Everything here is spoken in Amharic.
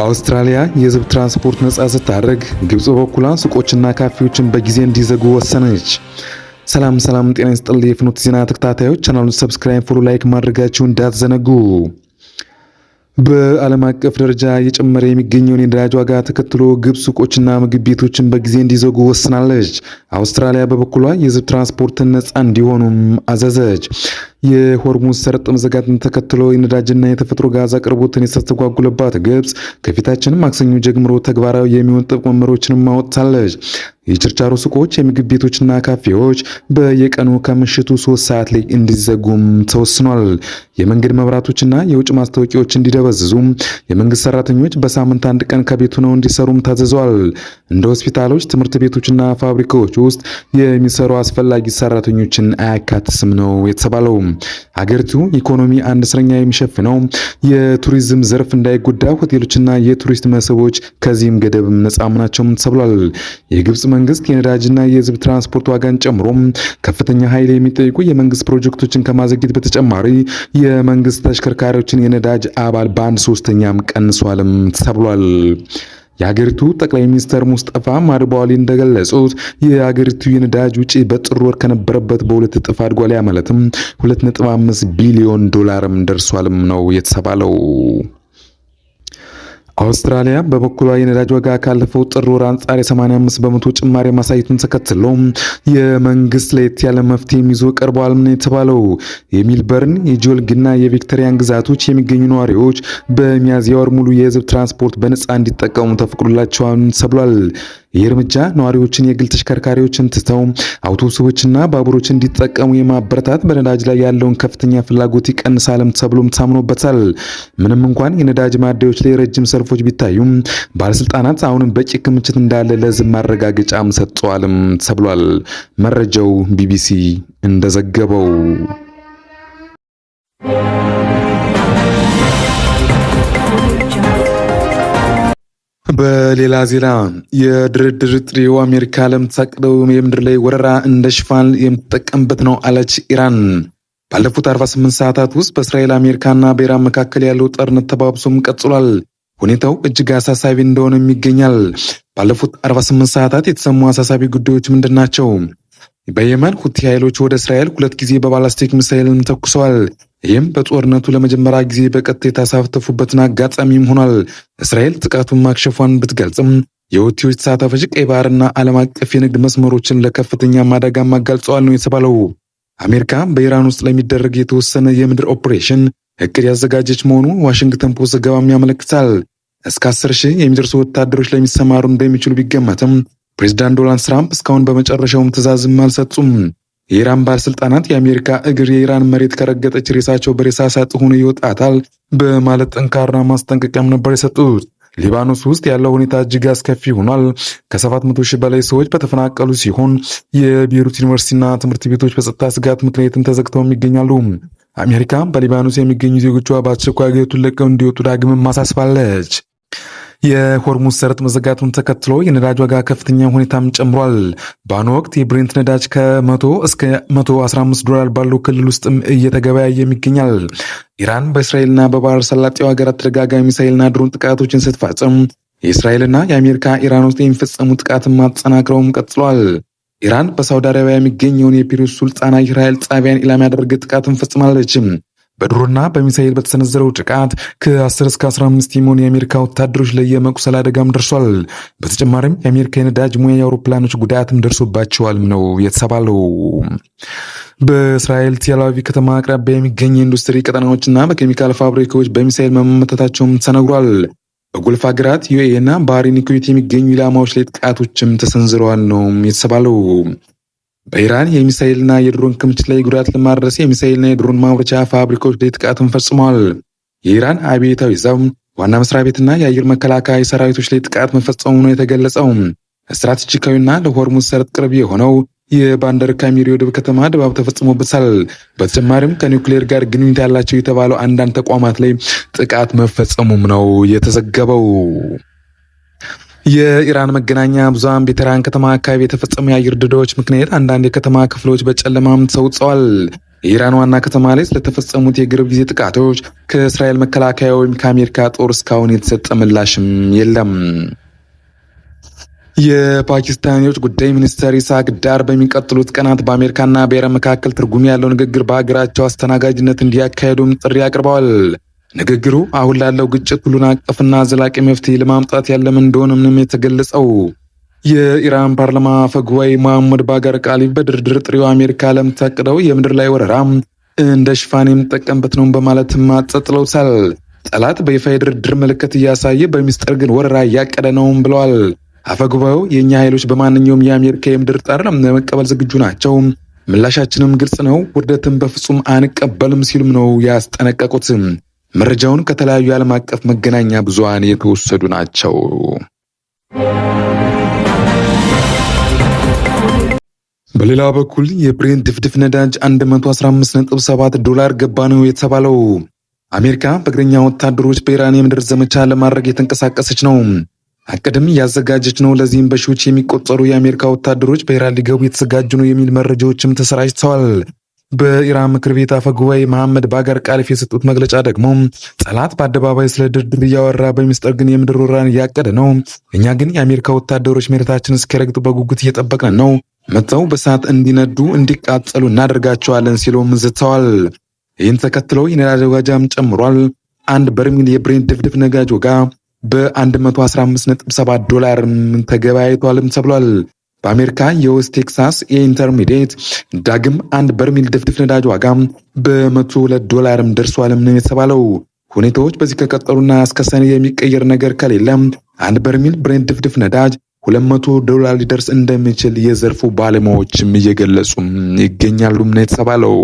አውስትራሊያ የህዝብ ትራንስፖርት ነጻ ስታደርግ ግብጽ በበኩሏ ሱቆችና ካፌዎችን በጊዜ እንዲዘጉ ወሰነች። ሰላም ጤና ይስጥልኝ የፍኖት ዜና ተከታታዮች፣ ቻናሉን ሰብስክራይብ፣ ፎሎ፣ ላይክ ማድረጋችሁን እንዳትዘነጉ። በዓለም አቀፍ ደረጃ እየጨመረ የሚገኘውን የነዳጅ ዋጋ ተከትሎ ግብጽ ሱቆችና ምግብ ቤቶችን በጊዜ እንዲዘጉ ወስናለች። አውስትራሊያ በበኩሏ የህዝብ ትራንስፖርትን ነጻ እንዲሆኑም አዘዘች። የሆርሙዝ ሰርጥ መዘጋትን ተከትሎ የነዳጅና የተፈጥሮ ጋዝ አቅርቦትን የተስተጓጉለባት ግብጽ ከፊታችን ማክሰኞ ጀምሮ ተግባራዊ የሚሆን ጥብቅ መመሪያዎችን ማውጣታለች። የችርቻሮ ሱቆች፣ የምግብ ቤቶችና ካፌዎች በየቀኑ ከምሽቱ 3 ሰዓት ላይ እንዲዘጉም ተወስኗል። የመንገድ መብራቶችና የውጭ ማስታወቂያዎች እንዲደበዝዙ፣ የመንግስት ሰራተኞች በሳምንት አንድ ቀን ከቤት ሆነው እንዲሰሩም ታዘዟል። እንደ ሆስፒታሎች፣ ትምህርት ቤቶችና ፋብሪካዎች ውስጥ የሚሰሩ አስፈላጊ ሰራተኞችን አያካትትም ነው የተባለው። ሀገሪቱ ኢኮኖሚ 1/3 የሚሸፍነው የቱሪዝም ዘርፍ እንዳይጎዳ ሆቴሎችና የቱሪስት መስህቦች ከዚህም ገደብም ነጻ ናቸው ተብሏል። የግብጽ መንግስት የነዳጅና የህዝብ ትራንስፖርት ዋጋን ጨምሮ ከፍተኛ ኃይል የሚጠይቁ የመንግስት ፕሮጀክቶችን ከማዘግየት በተጨማሪ የመንግስት ተሽከርካሪዎችን የነዳጅ አባል በ1/3 ቀንሷልም ተብሏል። የሀገሪቱ ጠቅላይ ሚኒስትር ሙስጠፋ ማድባዋሊ እንደገለጹት የሀገሪቱ የነዳጅ ውጪ በጥር ወር ከነበረበት በ2 እጥፍ አድጓል። ማለትም $2.5 ቢሊዮን ደርሷልም ነው የተባለው። አውስትራሊያ በበኩሏ የነዳጅ ዋጋ ካለፈው ጥር ወር አንጻር የ85 በመቶ ጭማሪ ማሳየቱን ተከትሎ የመንግስት ለየት ያለ መፍትሄ ይዞ ቀርቧል ነው የተባለው። የሜልበርን የጆልግና የቪክቶሪያን ግዛቶች የሚገኙ ነዋሪዎች በሚያዝያ ወር ሙሉ የህዝብ ትራንስፖርት በነፃ እንዲጠቀሙ ተፈቅዶላቸዋል ተብሏል። ይህ እርምጃ ነዋሪዎችን የግል ተሽከርካሪዎችን ትተው አውቶቡሶችና ባቡሮች እንዲጠቀሙ የማበረታት በነዳጅ ላይ ያለውን ከፍተኛ ፍላጎት ይቀንሳልም ተብሎም ታምኖበታል። ምንም እንኳን የነዳጅ ማደያዎች ላይ ረጅም ሰልፎች ቢታዩም ባለስልጣናት አሁንም በቂ ክምችት እንዳለ ለህዝብ ማረጋገጫም ሰጥተዋልም ተብሏል። መረጃው ቢቢሲ እንደዘገበው። በሌላ ዜና የድርድር ጥሪው አሜሪካ ለምታቀደው የምድር ላይ ወረራ እንደ ሽፋን የምትጠቀምበት ነው አለች ኢራን። ባለፉት 48 ሰዓታት ውስጥ በእስራኤል አሜሪካና በኢራን መካከል ያለው ጦርነት ተባብሶም ቀጥሏል። ሁኔታው እጅግ አሳሳቢ እንደሆነም ይገኛል። ባለፉት 48 ሰዓታት የተሰሙ አሳሳቢ ጉዳዮች ምንድን ናቸው? በየመን ሁቲ ኃይሎች ወደ እስራኤል 2 ጊዜ በባላስቲክ ሚሳኤልም ተኩሰዋል። ይህም በጦርነቱ ለመጀመሪያ ጊዜ በቀጥታ የተሳተፉበትን አጋጣሚም ሆኗል። እስራኤል ጥቃቱን ማክሸፏን ብትገልጽም የሁቲዎች ተሳታፊዎች ቀይ ባህርና ዓለም አቀፍ የንግድ መስመሮችን ለከፍተኛ አደጋ አጋልጸዋል ነው የተባለው። አሜሪካ በኢራን ውስጥ ለሚደረግ የተወሰነ የምድር ኦፕሬሽን እቅድ ያዘጋጀች መሆኑ ዋሽንግተን ፖስት ዘገባም ያመለክታል። እስከ 10,000 የሚደርሱ ወታደሮች ለሚሰማሩ እንደሚችሉ ቢገመትም ፕሬዝዳንት ዶናልድ ትራምፕ እስካሁን በመጨረሻውም ትዕዛዝም አልሰጡም። የኢራን ባለስልጣናት የአሜሪካ እግር የኢራን መሬት ከረገጠች ሬሳቸው በሬሳ ሳጥን ሆኖ ይወጣታል በማለት ጠንካራ ማስጠንቀቂያም ነበር የሰጡት። ሊባኖስ ውስጥ ያለው ሁኔታ እጅግ አስከፊ ሆኗል። ከ700,000 በላይ ሰዎች በተፈናቀሉ ሲሆን የቤይሩት ዩኒቨርሲቲና ትምህርት ቤቶች በጸጥታ ስጋት ምክንያትም ተዘግተውም ይገኛሉ። አሜሪካ በሊባኖስ የሚገኙ ዜጎቿ በአስቸኳይ አገሪቱን ለቀው እንዲወጡ ዳግምም ማሳስባለች። የሆርሙዝ ሰርጥ መዘጋቱን ተከትሎ የነዳጅ ዋጋ ከፍተኛ ሁኔታም ጨምሯል። በአሁኑ ወቅት የብሬንት ነዳጅ ከ100 እስከ $115 ባለው ክልል ውስጥም እየተገበያየም ይገኛል። ኢራን በእስራኤልና በባህረ ሰላጤው ሀገራት ተደጋጋሚ ሚሳኤልና ድሮን ጥቃቶችን ስትፈጽም የእስራኤልና የአሜሪካ ኢራን ውስጥ የሚፈጸሙ ጥቃትን ማጠናክረውም ቀጥሏል። ኢራን በሳውዲ አረቢያ የሚገኘውን የፒሩስ ሱልጣን አየር ኃይል ጣቢያን ኢላማ ያደረገ ጥቃትን ፈጽማለች። በድሮና በሚሳኤል በተሰነዘረው ጥቃት ከ10 እስከ 15 የሚሆኑ የአሜሪካ ወታደሮች ላይ የመቁሰል አደጋም ደርሷል። በተጨማሪም የአሜሪካ የነዳጅ ሙያ የአውሮፕላኖች ጉዳትም ደርሶባቸዋል ነው የተባለው። በእስራኤል ቴል አቪቭ ከተማ አቅራቢያ የሚገኙ የኢንዱስትሪ ቀጠናዎችና በኬሚካል ፋብሪካዎች በሚሳኤል መመታታቸውም ተነግሯል። በጎልፍ ሀገራት ዩኤኢ እና ባህሬን ኩዌት የሚገኙ ኢላማዎች ላይ ጥቃቶችም ተሰንዝረዋል ነው የተባለው። በኢራን የሚሳኤልና የድሮን ክምችት ላይ ጉዳት ለማድረስ የሚሳኤልና የድሮን ማምረቻ ፋብሪካዎች ላይ ጥቃትን ፈጽመዋል። የኢራን አብዮታዊ ዘብ ዋና መስሪያ ቤትና የአየር መከላከያ ሰራዊቶች ላይ ጥቃት መፈጸሙ ነው የተገለጸው። ስትራቴጂካዊና ለሆርሙዝ ሰርጥ ቅርብ የሆነው የባንደር ካሚር የወደብ ከተማ ድባብ ተፈጽሞበታል። በተጨማሪም ከኒውክሌር ጋር ግንኙነት ያላቸው የተባለው አንዳንድ ተቋማት ላይ ጥቃት መፈጸሙም ነው የተዘገበው። የኢራን መገናኛ ብዙሃን በቴህራን ከተማ አካባቢ የተፈጸሙ የአየር ድብደባዎች ምክንያት አንዳንድ የከተማ ክፍሎች በጨለማም ተውጠዋል። የኢራን ዋና ከተማ ላይ ስለተፈጸሙት የቅርብ ጊዜ ጥቃቶች ከእስራኤል መከላከያ ወይም ከአሜሪካ ጦር እስካሁን የተሰጠ ምላሽም የለም። የፓኪስታን የውጭ ጉዳይ ሚኒስትር ኢስሐቅ ዳር በሚቀጥሉት ቀናት በአሜሪካና በኢራን መካከል ትርጉም ያለው ንግግር በሀገራቸው አስተናጋጅነት እንዲያካሄዱም ጥሪ አቅርበዋል። ንግግሩ አሁን ላለው ግጭት ሁሉን አቀፍና ዘላቂ መፍትሄ ለማምጣት ያለም እንደሆነም የተገለጸው የኢራን ፓርላማ አፈ ጉባኤ መሐመድ ባገር ቃሊብ በድርድር ጥሪው አሜሪካ ለምታቅደው የምድር ላይ ወረራ እንደ ሽፋን የምጠቀምበት ነው በማለትም አጸጥለውታል። ጠላት በይፋ የድርድር ምልክት እያሳየ በሚስጥር ግን ወረራ እያቀደ ነውም ብለዋል። አፈጉባኤው የእኛ ኃይሎች በማንኛውም የአሜሪካ የምድር ጣር ለመቀበል ዝግጁ ናቸው፣ ምላሻችንም ግልጽ ነው፣ ውርደትን በፍጹም አንቀበልም ሲሉም ነው ያስጠነቀቁት። መረጃውን ከተለያዩ የዓለም አቀፍ መገናኛ ብዙሃን የተወሰዱ ናቸው። በሌላ በኩል የብሬንት ድፍድፍ ነዳጅ $115.7 ገባ ነው የተባለው። አሜሪካ በእግረኛ ወታደሮች በኢራን የምድር ዘመቻ ለማድረግ የተንቀሳቀሰች ነው። አቅድም እያዘጋጀች ነው። ለዚህም በሺዎች የሚቆጠሩ የአሜሪካ ወታደሮች በኢራን ሊገቡ የተዘጋጁ ነው የሚል መረጃዎችም ተሰራጭተዋል። በኢራን ምክር ቤት አፈ ጉባኤ መሐመድ ባገር ቃሊፍ የሰጡት መግለጫ ደግሞ ጠላት በአደባባይ ስለ ድርድር እያወራ በሚስጥር ግን የምድር ወረራን እያቀደ ነው። እኛ ግን የአሜሪካ ወታደሮች መሬታችን እስኪረግጡ በጉጉት እየጠበቅን ነው። መጥተው በሰዓት እንዲነዱ እንዲቃጠሉ እናደርጋቸዋለን ሲሉም ዝተዋል። ይህን ተከትለው የነዳጅ ዋጋም ጨምሯል። አንድ በርሜል የብሬንት ድፍድፍ ነዳጅ ዋጋ $115.7 ተገበያይቷልም ተብሏል። በአሜሪካ የዌስት ቴክሳስ የኢንተርሚዲየት ዳግም አንድ በርሜል ድፍድፍ ነዳጅ ዋጋ $102 ደርሷልም ነው የተባለው። ሁኔታዎች በዚህ ከቀጠሉና እስከ ሰኔ የሚቀየር ነገር ከሌለ አንድ በርሜል ብሬንት ድፍድፍ ነዳጅ $200 ሊደርስ እንደሚችል የዘርፉ ባለሙያዎችም እየገለጹም ይገኛሉ ነው የተባለው።